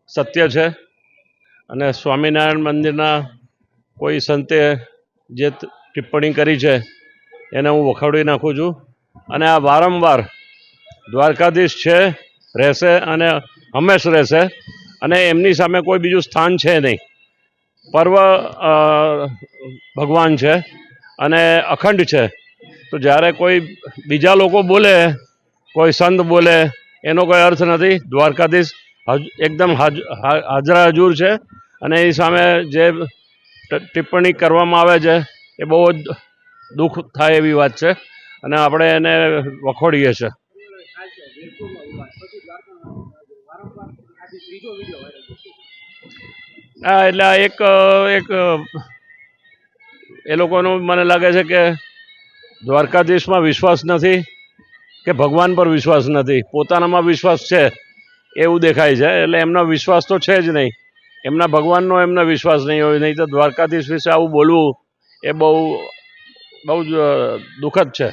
સત્ય છે અને સ્વામિનારાયણ મંદિરના કોઈ સંતે જે ટિપ્પણી કરી છે એને હું વખોડી નાખું છું અને આ વારંવાર દ્વારકાધીશ છે, રહેશે અને હંમેશ રહેશે અને એમની સામે કોઈ બીજું સ્થાન છે નહીં. પર્વ ભગવાન છે અને અખંડ છે. તો જ્યારે કોઈ બીજા લોકો બોલે, કોઈ સંત બોલે, એનો કોઈ અર્થ નથી. દ્વારકાધીશ એકદમ હાજરા હજુર છે અને એ સામે જે ટિપ્પણી કરવામાં આવે છે એ બહુ જ દુઃખ થાય એવી વાત છે અને આપણે એને વખોડીએ છીએ. હા, એટલે એક એક એ લોકોનું મને લાગે છે કે દ્વારકાધીશમાં વિશ્વાસ નથી કે ભગવાન પર વિશ્વાસ નથી, પોતાનામાં વિશ્વાસ છે એવું દેખાય છે. એટલે એમનો વિશ્વાસ તો છે જ નહીં, એમના ભગવાનનો એમને વિશ્વાસ નહીં હોય. નહીં તો દ્વારકાધીશ વિશે આવું બોલવું એ બહુ જ દુઃખદ છે.